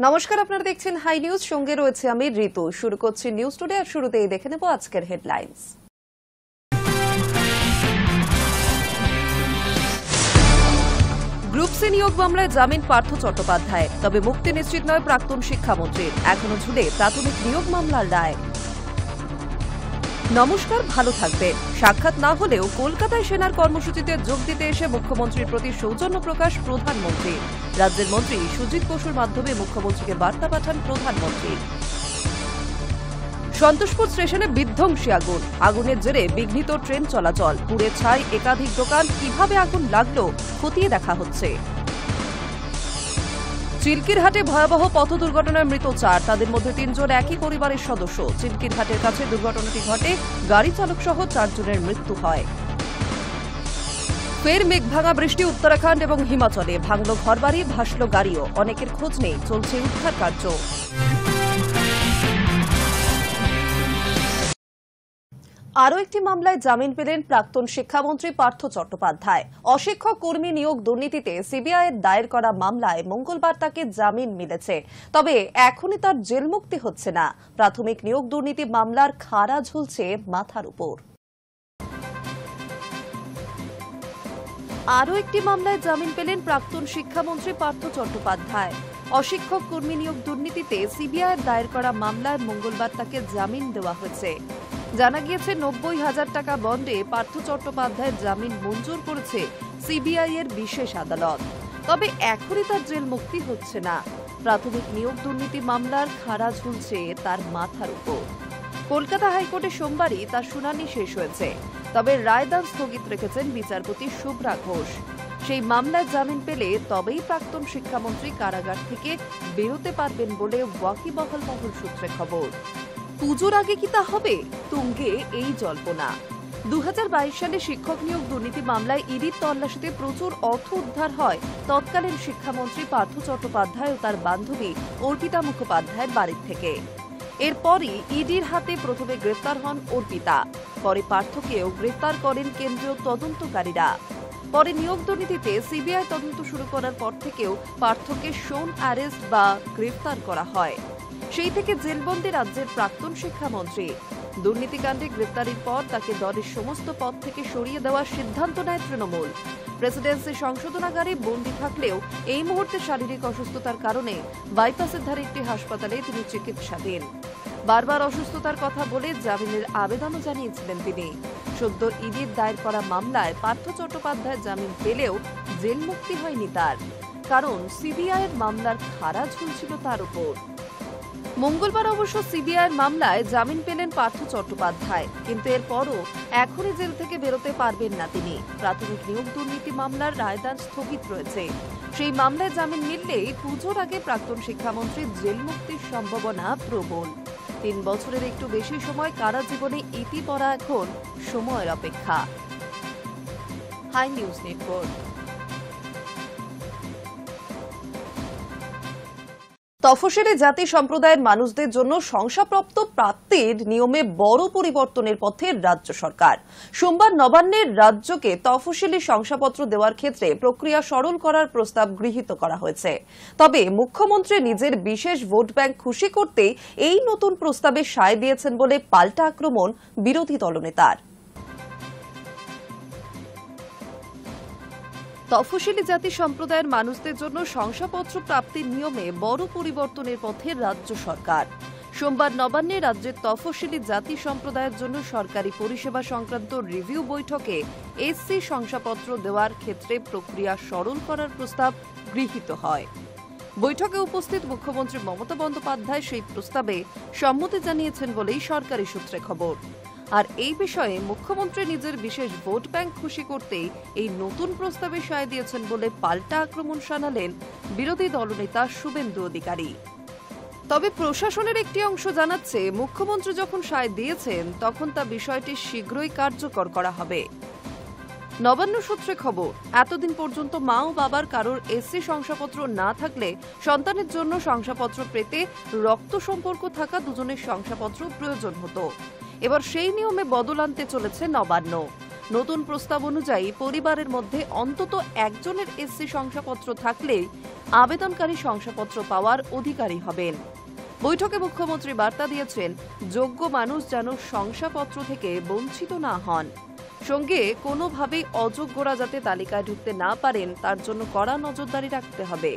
নমস্কার, আপনারা দেখছেন হাই নিউজ, সঙ্গে রয়েছে আমি ঋতু। শুরু করছি নিউজ টুডে, আর শুরুতেই দেখে নেব আজকের হেডলাইন্স। গ্রুপ সি নিয়োগ মামলায় জামিন পার্থ চট্টোপাধ্যায়, তবে মুক্তি নিশ্চিত নয় প্রাক্তন শিক্ষামন্ত্রীর। এখনো ঝুলে প্রাথমিক নিয়োগ মামলার রায়। নমস্কার, ভালো থাকবেন। সাক্ষাৎ না হলেও কলকাতায় সেনার কর্মসূচিতে যোগ দিতে এসে মুখ্যমন্ত্রীর প্রতি সৌজন্য প্রকাশ প্রধানমন্ত্রী। রাজ্যের মন্ত্রী সুজিত বসুর মাধ্যমে মুখ্যমন্ত্রীকে বার্তা পাঠান প্রধানমন্ত্রী। সন্তোষপুর স্টেশনে বিধ্বংসী আগুন, আগুনের জেরে বিঘ্নিত ট্রেন চলাচল, পুড়ে ছাই একাধিক দোকান। কিভাবে আগুন লাগলো খতিয়ে দেখা হচ্ছে। চিল্কিরহাটে ভয়াবহ পথ দুর্ঘটনায় মৃত 4, তাদের মধ্যে 3 জন একই পরিবারের সদস্য। চিল্কিরহাটের কাছে দুর্ঘটনাটি ঘটে, গাড়ি চালক সহ 4 জনের মৃত্যু হয়। ফের মেঘভাঙা বৃষ্টি উত্তরাখণ্ড এবং হিমাচলে, ভাঙল ঘরবাড়ি, ভাসল গাড়িও। অনেকের খোঁজ নেই, চলছে উদ্ধার কার্য। আরও একটি মামলায় জামিন পেলেন প্রাক্তন শিক্ষামন্ত্রী পার্থ চট্টোপাধ্যায়। অশিক্ষক কর্মী নিয়োগ দুর্নীতিতে সিবিআইয়ের দায়ের করা মামলায় মঙ্গলবার তাকে জামিন মিলেছে, তবে এখনই তার জেলমুক্তি হচ্ছে না। প্রাথমিক নিয়োগ দুর্নীতি মামলার খাড়া ঝুলছে মাথার উপর। আরও একটি মামলায় জামিন পেলেন প্রাক্তন শিক্ষামন্ত্রী পার্থ চট্টোপাধ্যায়। অশিক্ষক কর্মী নিয়োগ দুর্নীতিতে সিবিআইয়ের দায়ের করা মামলায় মঙ্গলবার তাকে জামিন দেওয়া হয়েছে। জানা গিয়েছে, 90,000 টাকা বন্ডে পার্থ চট্টোপাধ্যায়ের জামিন মঞ্জুর করেছে সিবিআই এর বিশেষ আদালত। তবে এখনই তার জেল মুক্তি হচ্ছে না। প্রাথমিক নিয়োগ দুর্নীতি মামলার খাড়া ঝুলছে তার মাথার উপর। কলকাতা হাইকোর্টে সোমবারই তার শুনানি শেষ হয়েছে, তবে রায়দান স্থগিত রেখেছেন বিচারপতি শুভ্রা ঘোষ। সেই মামলায় জামিন পেলে তবেই প্রাক্তন শিক্ষামন্ত্রী কারাগার থেকে বেরোতে পারবেন বলে ওয়াকিবহাল মহল সূত্রে খবর। পুজোর আগে কি তা হবে? তুঙ্গে এই জল্পনা। 2022 সালে শিক্ষক নিয়োগ দুর্নীতি মামলায় ইডির তল্লাশিতে প্রচুর অর্থ উদ্ধার হয় তৎকালীন শিক্ষামন্ত্রী পার্থ চট্টোপাধ্যায় ও তার বান্ধবী অর্পিতা মুখোপাধ্যায়ের বাড়ির থেকে। এরপরই ইডির হাতে প্রথমে গ্রেফতার হন অর্পিতা, পরে পার্থকেও গ্রেফতার করেন কেন্দ্রীয় তদন্তকারীরা। পরে নিয়োগ দুর্নীতিতে সিবিআই তদন্ত শুরু করার পর থেকেও পার্থকে শোন অ্যারেস্ট বা গ্রেফতার করা হয়। সেই থেকে জেলবন্দি রাজ্যের প্রাক্তন শিক্ষামন্ত্রী। দুর্নীতিকাণ্ডে গ্রেফতারির পর তাকে দলের সমস্ত পদ থেকে সরিয়ে দেওয়ার সিদ্ধান্ত নেয় তৃণমূল। প্রেসিডেন্সি সংশোধনাগারে বন্দী থাকলেও এই মুহূর্তে শারীরিক অসুস্থতার কারণে বাইপাসের ধারে একটি হাসপাতালে তিনি চিকিৎসাধীন। বারবার অসুস্থতার কথা বলে জামিনের আবেদনও জানিয়েছিলেন তিনি। সদ্য ইডির দায়ের করা মামলায় পার্থ চট্টোপাধ্যায় জামিন পেলেও জেল মুক্তি হয়নি তার, কারণ সিবিআইয়ের মামলার খাড়া ঝুলছিল তার উপর। মঙ্গলবার অবশ্য সিবিআইয়ের মামলায় জামিন পেলেন পার্থ চট্টোপাধ্যায়, কিন্তু এরপরও এখনই জেল থেকে বেরোতে পারবেন না তিনি। প্রাথমিক নিয়োগ দুর্নীতি মামলার রায়দান স্থগিত রয়েছে। সেই মামলায় জামিন মিললেই পুজোর আগে প্রাক্তন শিক্ষামন্ত্রীর জেল মুক্তির সম্ভাবনা প্রবল। 3 বছরের একটু বেশি সময় কারা জীবনে ইতি পড়া এখন সময়ের অপেক্ষা। Hi news network. তফসিলি জাতি সম্প্রদায়ের মানুষদের জন্য শংসাপ্রাপ্ত প্রাপ্তির নিয়মে বড় পরিবর্তনের পথে রাজ্য সরকার। সোমবার নবান্নের রাজ্যকে তফসিলি শংসাপত্র দেওয়ার ক্ষেত্রে প্রক্রিয়া সরল করার প্রস্তাব গৃহীত করা হয়েছে। তবে মুখ্যমন্ত্রী নিজের বিশেষ ভোট ব্যাংক খুশি করতে এই নতুন প্রস্তাবে সায় দিয়েছেন বলে পাল্টা আক্রমণ বিরোধী দলনেতার। তফসিলি জাতি সম্প্রদায়ের মানুষদের জন্য শংসাপত্র প্রাপ্তির নিয়মে বড় পরিবর্তনের পথে রাজ্য সরকার। সোমবার নবান্নে রাজ্যের তফসিলি জাতি সম্প্রদায়ের জন্য সরকারি পরিষেবা সংক্রান্ত রিভিউ বৈঠকে এসসি শংসাপত্র দেওয়ার ক্ষেত্রে প্রক্রিয়া সরল করার প্রস্তাব গৃহীত হয়। বৈঠকে উপস্থিত মুখ্যমন্ত্রী মমতা বন্দ্যোপাধ্যায় সেই প্রস্তাবে সম্মতি জানিয়েছেন বলেই সরকারি সূত্রে খবর। আর এই বিষয়ে মুখ্যমন্ত্রী নিজের বিশেষ ভোট ব্যাংক খুশি করতেই এই নতুন প্রস্তাবে সায় দিয়েছেন বলে পাল্টা আক্রমণ শানালেন বিরোধী দলনেতা শুভেন্দু অধিকারী। তবে প্রশাসনের একটি অংশ জানাচ্ছে, মুখ্যমন্ত্রী যখন সায় দিয়েছেন তখন তা বিষয়টি শীঘ্রই কার্যকর করা হবে। নবান্ন সূত্রে খবর, এতদিন পর্যন্ত মা ও বাবার কারোর এসসি শংসাপত্র না থাকলে সন্তানের জন্য শংসাপত্র পেতে রক্ত সম্পর্ক থাকা দুজনের শংসাপত্র প্রয়োজন হতো। এবার সেই নিয়মে বদল আনতে চলেছে নবান্ন। নতুন প্রস্তাব অনুযায়ী পরিবারের মধ্যে অন্তত একজনের এসসি শংসাপত্র থাকলেই আবেদনকারী শংসাপত্র পাওয়ার অধিকারী হবেন। বৈঠকে মুখ্যমন্ত্রী বার্তা দিয়েছেন, যোগ্য মানুষ যেন শংসাপত্র থেকে বঞ্চিত না হন। সঙ্গে কোনোভাবেই অযোগ্যরা যাতে তালিকায় ঢুকতে না পারেন তার জন্য কড়া নজরদারি রাখতে হবে।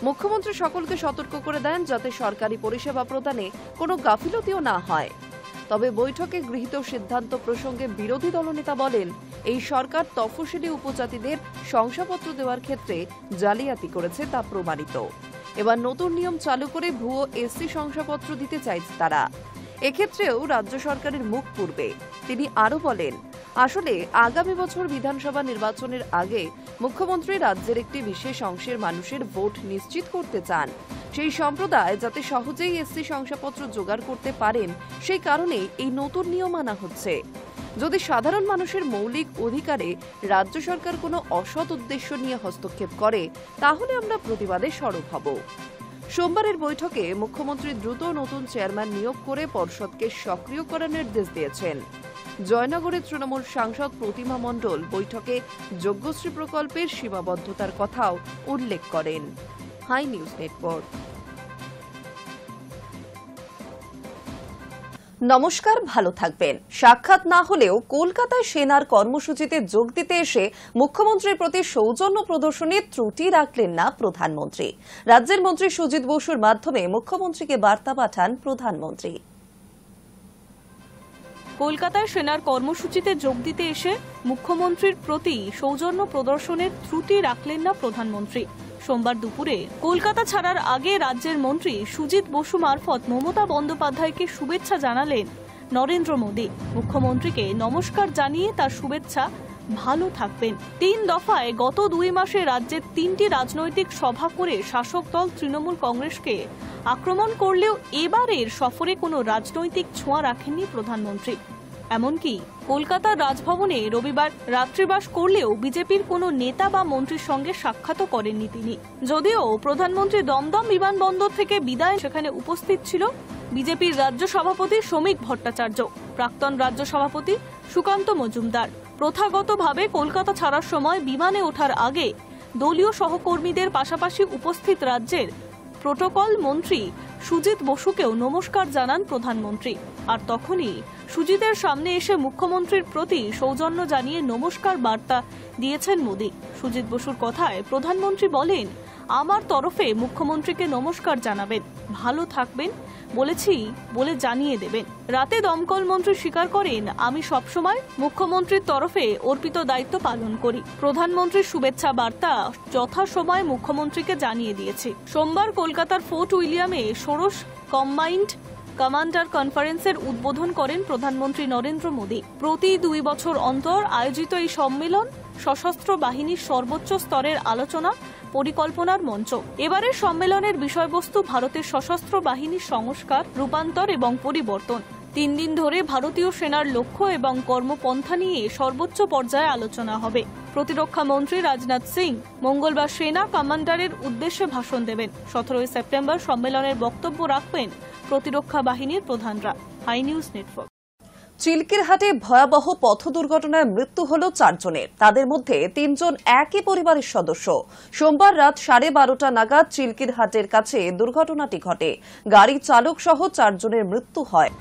মুখ্যমন্ত্রী সকলকে সতর্ক করে দেন যাতে সরকারি পরিষেবা প্রদানে কোনো গাফিলতিও না হয়। তবে বৈঠকে গৃহীত সিদ্ধান্ত প্রসঙ্গে বিরোধী দলনেতা বলেন, এই সরকার তফসিলি উপজাতিদের শংসাপত্র দেওয়ার ক্ষেত্রে জালিয়াতি করেছে তা প্রমাণিত। এবার নতুন নিয়ম চালু করে ভুয়ো এসসি শংসাপত্র দিতে চাইছে তারা। এক্ষেত্রেও রাজ্য সরকারের মুখ পুড়বে। তিনি আরও বলেন, আসলে আগামী বছর বিধানসভা নির্বাচনের আগে মুখ্যমন্ত্রী রাজ্যের একটি বিশেষ অংশের মানুষের ভোট নিশ্চিত করতে চান। সেই সম্প্রদায় যাতে সহজেই এসসি শংসাপত্র জোগাড় করতে পারেন, সেই কারণেই এই নতুন নিয়ম আনা হচ্ছে। যদি সাধারণ মানুষের মৌলিক অধিকারে রাজ্য সরকার কোনো অসৎ উদ্দেশ্য নিয়ে হস্তক্ষেপ করে, তাহলে আমরা প্রতিবাদে সরব হব। সোমবারের বৈঠকে মুখ্যমন্ত্রী দ্রুত নতুন চেয়ারম্যান নিয়োগ করে পর্ষদকে সক্রিয় করার নির্দেশ দিয়েছেন। জয়নগরের তৃণমূল সাংসদ প্রতিমা মণ্ডল বৈঠকে যজ্ঞশ্রী প্রকল্পের সীমাবদ্ধতার কথাও উল্লেখ করেন। Hi news network. নমস্কার, ভালো থাকবেন। সাক্ষাৎ না হলেও কলকাতায় সেনার কর্মসূচিতে যোগ দিতে এসে মুখ্যমন্ত্রীর প্রতি সৌজন্য প্রদর্শনের ত্রুটি রাখলেন না প্রধানমন্ত্রী। রাজ্যের মন্ত্রী সুজিত বসুর মাধ্যমে মুখ্যমন্ত্রীকে বার্তা পাঠান প্রধানমন্ত্রী। কলকাতায় সেনার কর্মসূচিতে যোগ দিতে এসে মুখ্যমন্ত্রীর প্রতি সৌজন্য প্রদর্শনের ত্রুটি রাখলেন না প্রধানমন্ত্রী। সোমবার দুপুরে কলকাতা ছাড়ার আগে রাজ্যের মন্ত্রী সুজিত বসু মারফত মমতা বন্দ্যোপাধ্যায়কে শুভেচ্ছা জানালেন নরেন্দ্র মোদী। মুখ্যমন্ত্রীকে নমস্কার জানিয়ে তার শুভেচ্ছা, ভালো থাকবেন। 3 দফায় গত 2 মাসে রাজ্যের 3টি রাজনৈতিক সভা করে শাসক দল তৃণমূল কংগ্রেসকে আক্রমণ করলেও এবারের সফরে কোনো রাজনৈতিক ছোঁয়া রাখেননি প্রধানমন্ত্রী। এমনকি কলকাতার রাজভবনে রবিবার রাত্রিবাস করলেও বিজেপির কোনো নেতা বা মন্ত্রীর সঙ্গে সাক্ষাৎও করেননি তিনি। যদিও প্রধানমন্ত্রী দমদম বিমানবন্দর থেকে বিদায়, সেখানে উপস্থিত ছিল বিজেপির রাজ্য সভাপতি শ্রমিক ভট্টাচার্য, প্রাক্তন রাজ্য সভাপতি সুকান্ত মজুমদার। প্রথাগতভাবে কলকাতা ছাড়ার সময় বিমানে ওঠার আগে দলীয় সহকর্মীদের পাশাপাশি উপস্থিত রাজ্যের প্রোটোকল মন্ত্রী সুজিত বসুকেও নমস্কার জানান প্রধানমন্ত্রী। আর তখনই সুজিতের সামনে এসে মুখ্যমন্ত্রীর প্রতি সৌজন্য জানিয়ে নমস্কার বার্তা দিয়েছেন মোদী। সুজিত বসুর কথায় প্রধানমন্ত্রী বলেন, আমার তরফে মুখ্যমন্ত্রীকে নমস্কার জানাবেন, ভালো থাকবেন বলেছি বলে জানিয়ে দেবেন। রাতে দমকল মন্ত্রী স্বীকার করেন, আমি সবসময় মুখ্যমন্ত্রীর তরফে অর্পিত দায়িত্ব পালন করি। প্রধানমন্ত্রীর শুভেচ্ছা বার্তা যথাসময়ে মুখ্যমন্ত্রীকে জানিয়ে দিয়েছে। সোমবার কলকাতার ফোর্ট উইলিয়ামে ষোড়শ কম্বাইন্ড কমান্ডার কনফারেন্সের উদ্বোধন করেন প্রধানমন্ত্রী নরেন্দ্র মোদী। প্রতি 2 বছর অন্তর আয়োজিত এই সম্মেলন সশস্ত্র বাহিনীর সর্বোচ্চ স্তরের আলোচনা পরিকল্পনার মঞ্চ। এবারের সম্মেলনের বিষয়বস্তু ভারতের সশস্ত্র বাহিনীর সংস্কার, রূপান্তর এবং পরিবর্তন। 3 দিন ধরে ভারতীয় সেনার লক্ষ্য এবং কর্মপন্থা নিয়ে সর্বোচ্চ পর্যায়ে আলোচনা হবে। প্রতিরক্ষা মন্ত্রী রাজনাথ সিং মঙ্গলবার সেনা কমান্ডারের উদ্দেশ্যে ভাষণ দেবেন। 17 সেপ্টেম্বর সম্মেলনের বক্তব্য রাখবেন প্রতিরক্ষা বাহিনীর প্রধানরা। Hi news network. চিলকিরহাটে ভয়াবহ পথ দুর্ঘটনায় মৃত্যু হল 4 জনের। তাদের মধ্যে 3 জন একই পরিবারের সদস্য। সোমবার রাত 12:30 নাগাদ চিলকিরহাটের কাছে দুর্ঘটনাটি ঘটে। গাড়ি চালক সহ 4 জনের মৃত্যু হয়।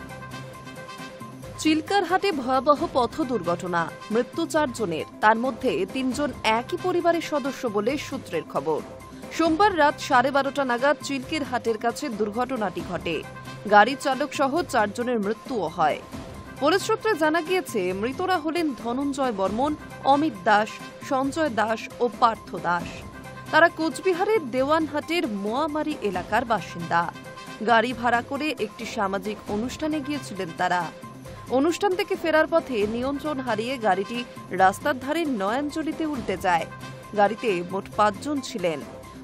চিলকারহাটে ভয়াবহ পথ দুর্ঘটনা, মৃত্যু 4 জনের। তার মধ্যে 3 জন একই পরিবারের সদস্য বলে সূত্রের খবর। সোমবার রাত 12:30 নাগাদ চিলকিরহাটের কাছে দুর্ঘটনাটি ঘটে। গাড়ি চালক সহ 4 জনের মৃত্যুও হয়। পুলিশ সূত্রে জানা গিয়েছে, মৃতরা হলেন ধনঞ্জয় বর্মন, অমিত দাস, সঞ্জয় দাস ও পার্থ দাস। তারা কোচবিহারের দেওয়ানহাটের মোয়ামারি এলাকার বাসিন্দা। গাড়ি ভাড়া করে একটি সামাজিক অনুষ্ঠানে গিয়েছিলেন তারা। অনুষ্ঠান থেকে ফেরার পথে নিয়ন্ত্রণ হারিয়ে গাড়িটি রাস্তার ধারে নয়াঞ্জলিতে উল্টে যায়। গাড়িতে মোট 5 জন ছিলেন।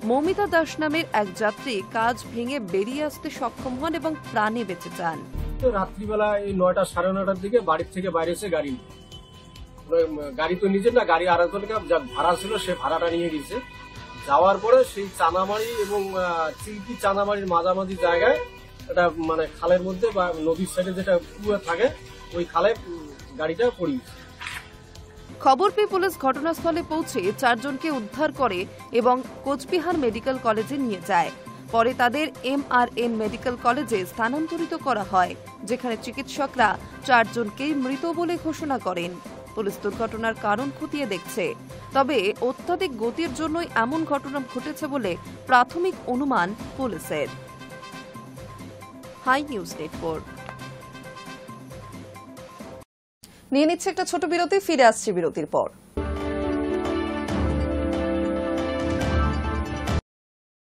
মৌমিতা দাস নামের এক যাত্রী কাজ ভেঙে বেরিয়ে আসতে সক্ষম হন এবং প্রাণে বেঁচে যান। রাত্রিবেলা এই 9টা সাড়ে 9টার দিকে বাড়ির থেকে বাইরে এসে গাড়ি তো নিজের না, গাড়ি আর একজনকে যা ভাড়া ছিল সে ভাড়াটা নিয়ে গেছে। যাওয়ার পরে সেই চানামারি এবং চিলকি চানামারির মাঝামাঝি জায়গায় এটা মানে খালের মধ্যে বা নদীর সাইডে যেটা কুয়া থাকে ওই খালে গাড়িটা পড়ে গেছে। খবর পেয়ে পুলিশ ঘটনাস্থলে পৌঁছে 4 জনকে উদ্ধার করে এবং কোচবিহার মেডিকেল কলেজে নিয়ে যায়। পরে তাদের MRN মেডিকেল কলেজে স্থানান্তরিত করা হয়, যেখানে চিকিৎসকরা 4 জনকেই মৃত বলে ঘোষণা করেন। পুলিশ দুর্ঘটনার কারণ খতিয়ে দেখছে, তবে অত্যাধিক গতির জন্যই এমন ঘটনা ঘটেছে বলে প্রাথমিক অনুমান পুলিশের। হাই নিউজ নেটওয়ার্ক নিয়ে নিচ্ছে একটা ছোট বিরতি, ফিরে আসছে বিরতির পর।